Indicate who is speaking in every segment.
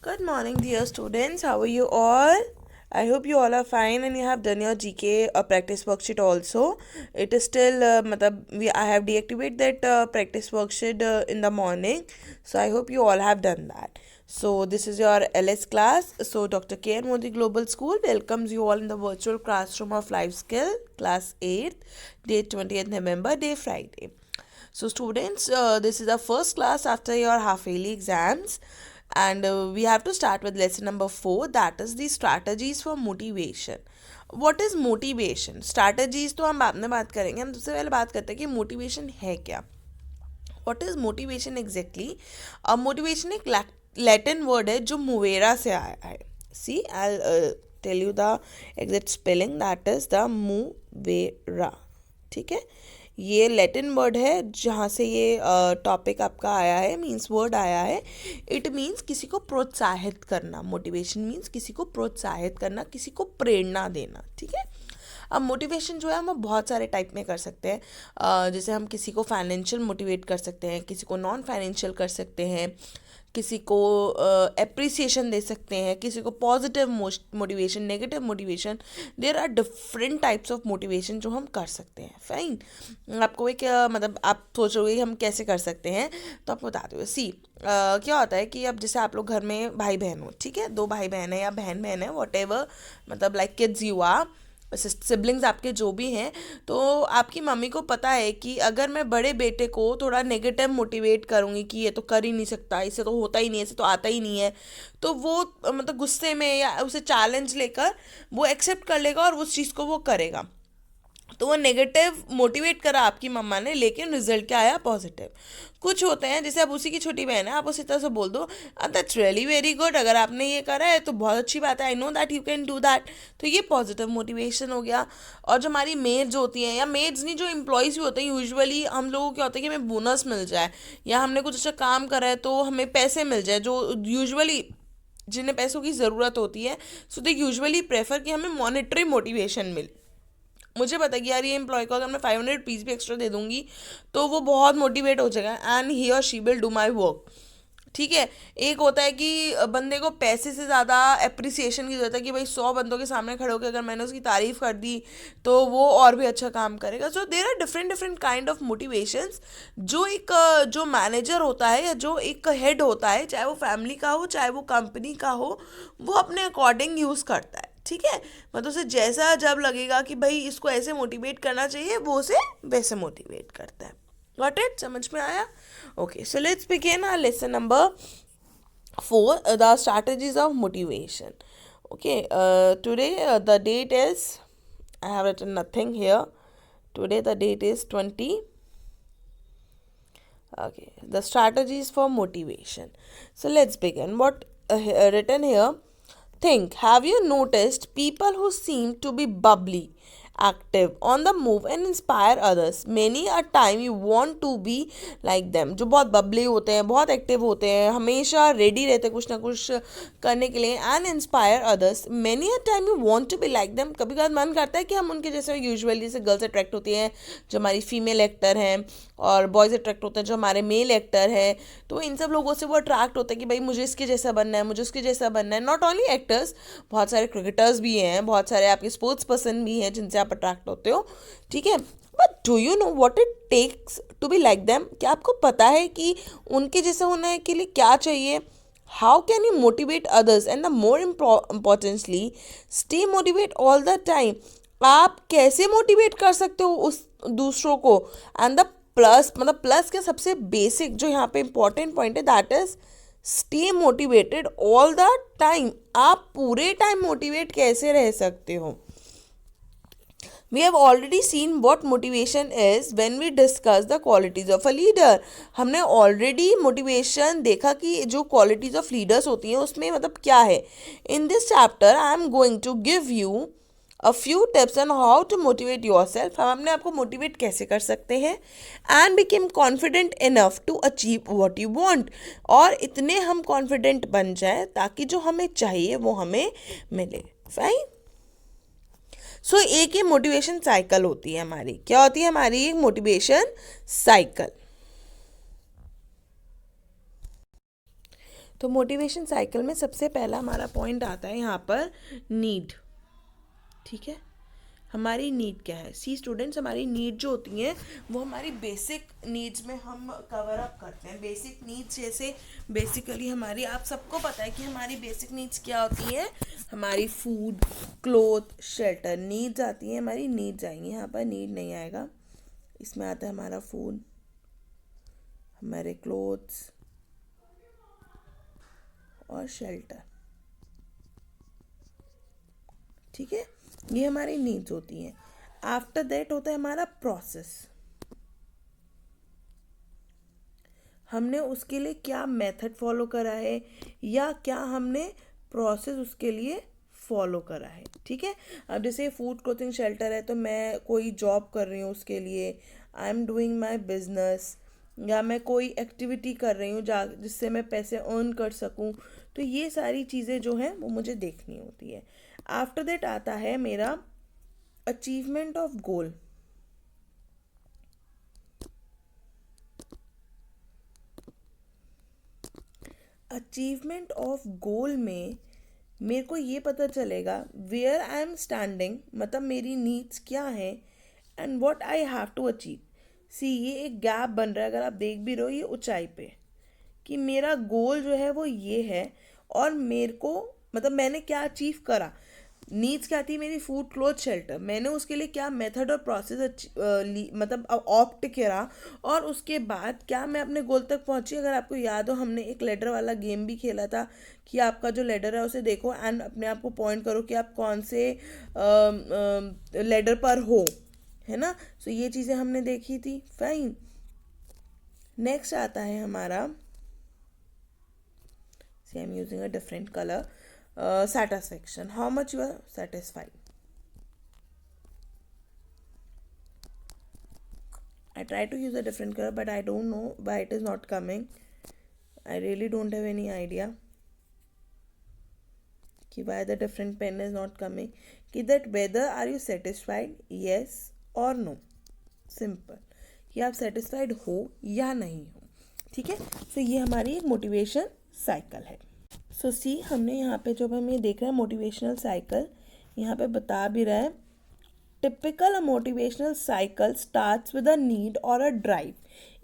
Speaker 1: Good morning, dear students. How are you all? I hope you all are fine and you have done your GK practice worksheet also. It is still, I have deactivated that practice worksheet in the morning. So I hope you all have done that. So this is your LS class. So Dr. K. Modi Global School welcomes you all in the virtual classroom of Life Skill, class 8th, date 20th November, day Friday. So students, this is the first class after your half yearly exams, and we have to start with lesson number 4, that is the strategies for motivation. What is motivation? Strategies तो हम बाद में बात करेंगे. हम सबसे पहले बात करते हैं कि मोटिवेशन है क्या. What is motivation exactly? Motivation एक लैटिन वर्ड है जो मुवेरा से आया है. See, I'll tell you the exact spelling, that is the मुवेरा. ठीक है, ये लैटिन वर्ड है जहाँ से ये टॉपिक आपका आया है, मीन्स वर्ड आया है. इट मीन्स किसी को प्रोत्साहित करना. मोटिवेशन मीन्स किसी को प्रोत्साहित करना, किसी को प्रेरणा देना. ठीक है. अब मोटिवेशन जो है हम बहुत सारे टाइप में कर सकते हैं. जैसे हम किसी को फाइनेंशियल मोटिवेट कर सकते हैं, किसी को नॉन फाइनेंशियल कर सकते हैं, किसी को एप्रिसिएशन दे सकते हैं, किसी को positive motivation, negative motivation. There are different types of motivation जो हम कर सकते हैं. फाइन. आपको एक आप सोच रहे हो हम कैसे कर सकते हैं, तो आपको बता दो. सी क्या होता है कि अब जैसे आप लोग घर में भाई बहन हो, ठीक है, 2 भाई बहन है या बहन बहन है, whatever, like kids you are, siblings आपके जो भी हैं, तो आपकी मम्मी को पता है कि अगर मैं बड़े बेटे को थोड़ा नेगेटिव मोटिवेट करूँगी कि ये तो कर ही नहीं सकता, इससे तो होता ही नहीं है, इससे तो आता ही नहीं है, तो वो गुस्से में या उसे चैलेंज लेकर वो एक्सेप्ट कर लेगा और उस चीज़ को वो करेगा. तो वो नेगेटिव मोटिवेट करा आपकी मम्मा ने, लेकिन रिजल्ट क्या आया? पॉजिटिव. कुछ होते हैं जैसे अब उसी की छोटी बहन है, आप उसी तरह से बोल दो दैट्स रियली वेरी गुड, अगर आपने ये करा है तो बहुत अच्छी बात है, I know that you can do that. तो ये पॉजिटिव मोटिवेशन हो गया. और जो हमारी मेड्स होती हैं, या मेड्स नहीं, जो एम्प्लॉयज़ भी होते हैं, यूजुअली हम लोगों को क्या होता है कि हमें बोनस मिल जाए, या हमने कुछ अच्छा काम करा है तो हमें पैसे मिल जाए. जो यूजुअली जिन्हें पैसों की ज़रूरत होती है, सो दे यूजुअली प्रेफर कि हमें मॉनेटरी मोटिवेशन मिले. मुझे पता है कि यार ये एम्प्लॉय को अगर मैं 500 रुपीज़ भी एक्स्ट्रा दे दूंगी तो वो बहुत मोटिवेट हो जाएगा एंड ही और she will do my work. ठीक है. एक होता है कि बंदे को पैसे से ज़्यादा एप्रिसिएशन की ज़रूरत है कि भाई 100 बंदों के सामने खड़े होकर अगर मैंने उसकी तारीफ़ कर दी तो वो और भी अच्छा काम करेगा. So there are different different kind of motivations जो एक जो मैनेजर होता है या जो एक हेड होता है, चाहे वो फैमिली का हो चाहे वो कंपनी का हो, वो अपने अकॉर्डिंग यूज़ करता है. ठीक है. उसे जैसा जब लगेगा कि भाई इसको ऐसे मोटिवेट करना चाहिए, वो उसे वैसे मोटिवेट करता है. Got it? समझ में आया? Okay, so let's begin our lesson number 4, the strategies of motivation. Okay, today the date is, I have written nothing here. Today the date is 20. Okay, the strategies for motivation. So let's begin. What written here? Think, have you noticed people who seem to be bubbly, active, on the move and inspire others? Many a time you want to be like them. जो बहुत बबली होते हैं, बहुत active होते हैं, हमेशा ready रहते हैं कुछ ना कुछ करने के लिए, and inspire others. Many a time you want to be like them. कभी कभी मन करता है कि हम उनके जैसे, यूजुअली जैसे गर्ल्स अट्रैक्ट होती हैं जो हमारी फीमेल एक्टर हैं, और बॉयज़ अट्रैक्ट होते हैं जो हमारे मेल एक्टर हैं. तो इन सब लोगों से वो अट्रैक्ट होता है कि भाई मुझे इसके जैसा बनना है, मुझे उसके जैसा बनना है. नॉट ओनली एक्टर्स, बहुत सारे क्रिकेटर्स भी हैं, बहुत सारे आपके स्पोर्ट्स पर्सन भी हैं जिनसे आप अट्रैक्ट होते हो. ठीक है. But do you know what it takes to be like them? क्या आपको पता है कि उनके जैसा होने के लिए क्या चाहिए? How can you motivate others and the more importantly stay motivate all the time? आप कैसे मोटिवेट कर सकते हो उस दूसरों को? एंड द प्लस, प्लस के सबसे बेसिक जो यहाँ पे इंपॉर्टेंट पॉइंट है, that is stay motivated all the time. आप पूरे टाइम मोटिवेट कैसे रह सकते हो? We have already seen what motivation is when we discuss the qualities of a leader. हमने already motivation देखा कि जो qualities of leaders होती हैं उसमें क्या है. In this chapter I am going to give you a few tips on how to motivate yourself. हम अपने आप को motivate कैसे कर सकते हैं and become confident enough to achieve what you want. और इतने हम confident बन जाए ताकि जो हमें चाहिए वो हमें मिले. Fine? सो एक ये मोटिवेशन साइकिल होती है हमारी. क्या होती है हमारी एक मोटिवेशन साइकिल? तो मोटिवेशन साइकिल में सबसे पहला हमारा पॉइंट आता है यहाँ पर नीड। ठीक है, हमारी नीड क्या है? सी स्टूडेंट्स, हमारी नीड जो होती हैं वो हमारी बेसिक नीड्स में हम कवर अप करते हैं। बेसिक नीड्स जैसे बेसिकली हमारी, आप सबको पता है कि हमारी बेसिक नीड्स क्या होती हैं। हमारी फूड, क्लोथ, शेल्टर नीड्स आती हैं, हमारी नीड्स आएंगी। यहाँ पर नीड नहीं आएगा, इसमें आता है हमारा फूड, हमारे क्लोथ्स और शेल्टर। ठीक है, ये हमारी नीड्स होती हैं। आफ्टर दैट होता है हमारा प्रोसेस। हमने उसके लिए क्या मेथड फॉलो करा है या क्या हमने प्रोसेस उसके लिए फॉलो करा है। ठीक है, अब जैसे फूड, क्लोथिंग, शेल्टर है तो मैं कोई जॉब कर रही हूँ उसके लिए, I am doing my business, या मैं कोई एक्टिविटी कर रही हूँ जिससे मैं पैसे अर्न कर सकूँ। तो ये सारी चीज़ें जो हैं वो मुझे देखनी होती है। आफ्टर दैट आता है मेरा achievement of goal. Achievement of goal में मेरे को ये पता चलेगा वेयर आई एम स्टैंडिंग, मतलब मेरी नीड्स क्या हैं and what I have to achieve. See, ये एक गैप बन रहा है, अगर आप देख भी रहे हो ये ऊंचाई पे, कि मेरा गोल जो है वो ये है और मेरे को मतलब मैंने क्या अचीव करा। नीड्स क्या थी मेरी? Food, cloth, shelter. मैंने उसके लिए क्या मेथड और प्रोसेस मतलब ऑप्ट करा और उसके बाद क्या मैं अपने गोल तक पहुंची। अगर आपको याद हो, हमने एक लेडर वाला गेम भी खेला था कि आपका जो लेडर है उसे देखो एंड अपने आप को पॉइंट करो कि आप कौन से लेडर पर हो, है ना। सो ये चीज़ें हमने देखी थी। फाइन, नेक्स्ट आता है हमारा, I am using a different colour, satisfaction. How much you are satisfied? I try to use a different color but I don't know why it is not coming. I really don't have any idea कि why the different pen is not coming. कि that whether are you satisfied, yes or no, simple, कि आप satisfied हो या नहीं हो। ठीक है, तो ये हमारी एक मोटिवेशन साइकिल है। सो सी, हमने यहाँ पे जो हम ये देख रहे हैं मोटिवेशनल साइकिल, यहाँ पे बता भी रहा है typical motivational cycle starts with a need और अ ड्राइव।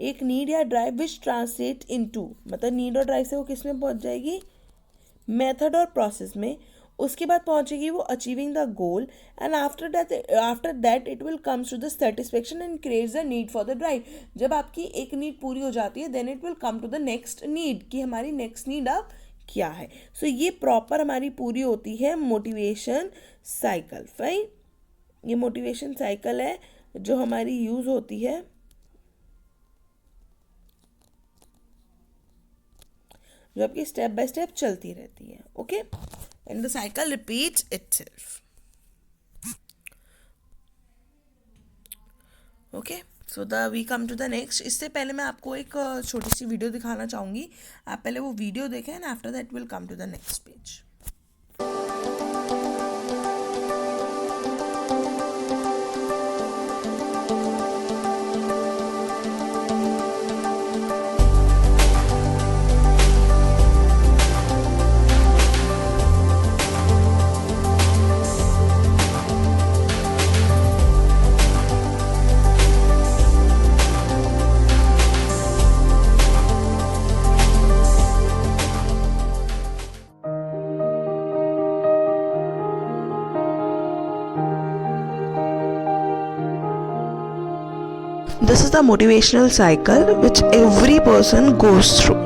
Speaker 1: एक नीड या ड्राइव विच ट्रांसलेट इनटू, मतलब नीड और ड्राइव से वो किस में पहुँच जाएगी? मेथड और प्रोसेस में। उसके बाद पहुंचेगी वो achieving the goal and after that it will comes to the satisfaction and creates the need for the drive. जब आपकी एक नीड पूरी हो जाती है then it will come to the next need, कि हमारी नेक्स्ट नीड अब क्या है। सो ये प्रॉपर हमारी पूरी होती है मोटिवेशन साइकिल। फाइन, ये मोटिवेशन साइकिल है जो हमारी यूज होती है, जो आपकी स्टेप बाय स्टेप चलती रहती है। Okay, and the cycle repeats itself. Okay, so we come to the next. इससे पहले मैं आपको एक छोटी सी वीडियो दिखाना चाहूँगी। आप पहले वो वीडियो देखें and after that will come to the next page. This is the motivational cycle which every person goes through.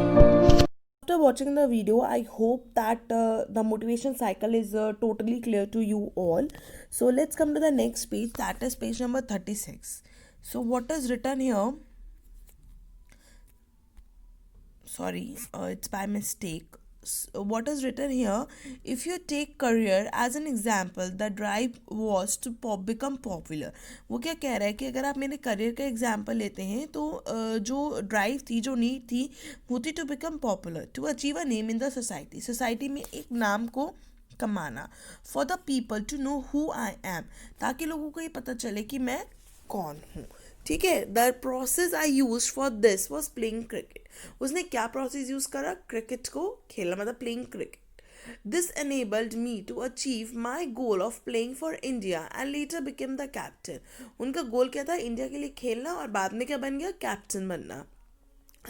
Speaker 1: After watching the video, I hope that the motivation cycle is totally clear to you all. So let's come to the next page, that is page number 36. So what is written here? Sorry, it's by mistake. What is written here? If you take career as an example, the drive was to become popular. वो क्या कह रहा है कि अगर आप मेरे career का एग्जाम्पल लेते हैं तो जो ड्राइव थी, जो नीड थी, वो थी to become popular, to achieve a name in the society. Society में एक नाम को कमाना, for the people to know who I am, ताकि लोगों को ये पता चले कि मैं कौन हूँ। ठीक है, the process I use for this was playing cricket. उसने क्या प्रोसेस यूज करा? क्रिकेट को खेलना, मतलब playing cricket. This enabled me to achieve my goal of playing for India and later became the captain. उनका गोल क्या था? इंडिया के लिए खेलना, और बाद में क्या बन गया? कैप्टन बनना.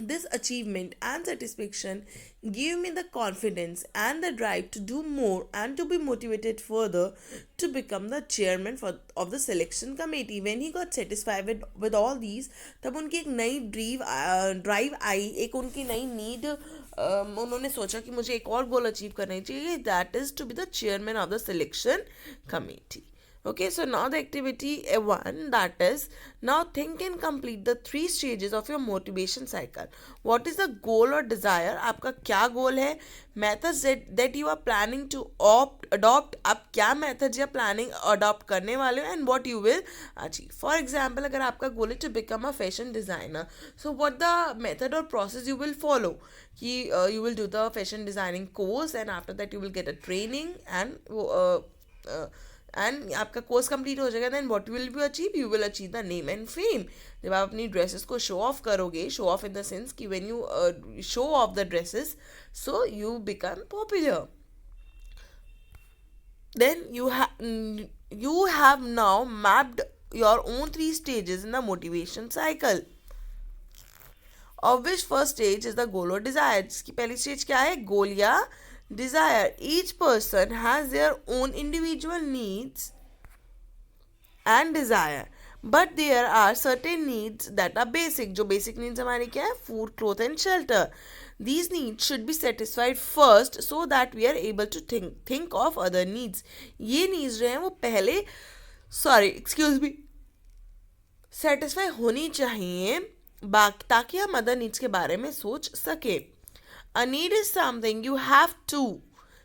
Speaker 1: This achievement and satisfaction gave me the confidence and the drive to do more and to be motivated further to become the chairman of the selection committee. When he got satisfied with all these, तब उनकी एक नई drive आई, एक उनकी नई need, उन्होंने सोचा कि मुझे एक और गोल अचीव करना चाहिए, that is to be the chairman of the selection committee. Okay, so now the activity 1, that is, now think and complete the 3 stages of your motivation cycle. What is the goal or desire? आपका क्या गोल है? Methods that you are planning to adopt. आप क्या methods या planning adopt करने वाले हो, and what you will achieve. For example, अगर आपका गोल है to become a fashion designer, so what the method or process you will follow? कि you will do the fashion designing course, and after that you will get a training, and आपका course complete हो जाएगा. Then what will you achieve? You will achieve the name and fame. जब आप अपनी dresses को show off करोगे, show off in the sense कि when you show off the dresses, so you become popular. Then you have now mapped your own 3 stages in the motivation cycle, of which first stage is the goal or desire. जिसकी पहली stage क्या है? गोल या desire. Each person has their own individual needs and desire, but there are certain needs that are basic. जो basic needs हमारी क्या है? Food, cloth and shelter. These needs should be satisfied first so that we are able to think of other needs. ये needs जो हैं वो पहले satisfy होनी चाहिए, ताकि हम अदर नीड्स के बारे में सोच सके. A need is something you have to,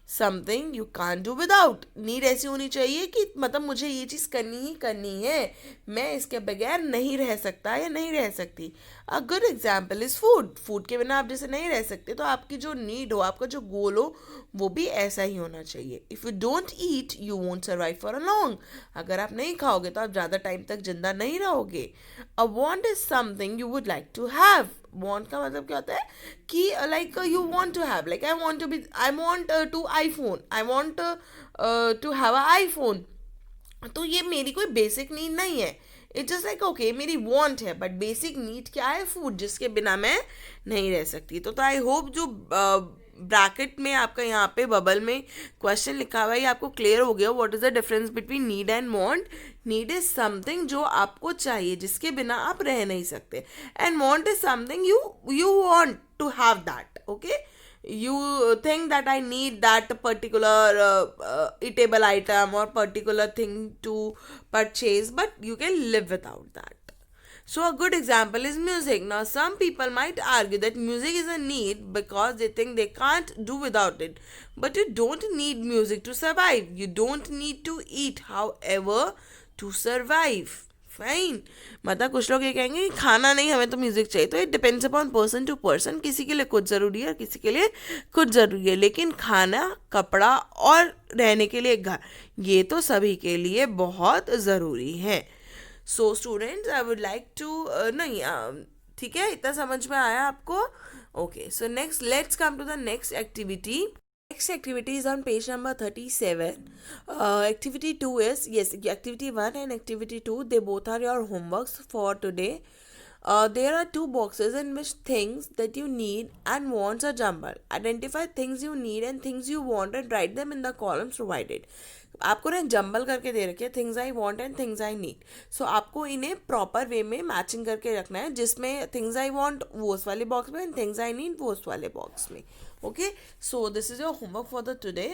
Speaker 1: something you can do without. Need ऐसी होनी चाहिए कि मतलब मुझे ये चीज़ करनी ही करनी है, मैं इसके बगैर नहीं रह सकता या नहीं रह सकती. A good example is food. Food के बिना आप जैसे नहीं रह सकते, तो आपकी जो नीड हो, आपका जो गोल हो, वो भी ऐसा ही होना चाहिए. If you don't eat you won't survive for a long. अगर आप नहीं खाओगे तो आप ज़्यादा टाइम तक जिंदा नहीं रहोगे. A want is something you would like to have. want का मतलब क्या होता है कि like you want to have, like I want to iPhone, I want to have a iPhone. तो ये मेरी कोई बेसिक नीड नहीं है. इट्स जस्ट लाइक ओके, मेरी वांट है, बट बेसिक नीड क्या है? फूड, जिसके बिना मैं नहीं रह सकती. तो आई होप जो ब्रैकेट में आपका यहाँ पे बबल में क्वेश्चन लिखा हुआ है ये आपको क्लियर हो गया. What is the difference between need and want? Need is something जो आपको चाहिए, जिसके बिना आप रह नहीं सकते, and want is something you want to have that. Okay, you think that I need that particular eatable item or particular thing to purchase, but you can live without that. So a good example is music. Now some people might argue that music is a need because they think they can't do without it, but you don't need music to survive. You don't need to eat, however, to survive. Fine. मतलब कुछ लोग ये कहेंगे कि खाना नहीं, हमें तो म्यूजिक चाहिए. तो it depends upon person to person. किसी के लिए कुछ ज़रूरी है और किसी के लिए कुछ ज़रूरी है, लेकिन खाना, कपड़ा और रहने के लिए घर, ये तो सभी के लिए बहुत ज़रूरी है. So students, I would like to नहीं, ठीक है, इतना समझ में आया आपको? Okay, so next let's come to the next activity. Next activity is on page number 37. Activity 2 is, yes, activity 1 and activity 2, they both are your homeworks for today. There are 2 boxes in which things that you need and wants are jumbled. Identify things you need and things you want and write them in the columns provided. आपको ना jumble करके दे रखे things I want and things I need. So आपको इन्हें proper way में matching करके रखना है, जिसमें थिंग्स आई वॉन्ट वो उस वाले बॉक्स में एंड थिंग्स आई नीड वो उस वाले बॉक्स में. Okay, so this is your homework for the today,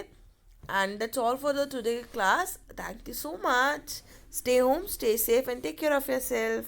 Speaker 1: and that's all for the today class. Thank you so much. Stay home, stay safe, and take care of yourself.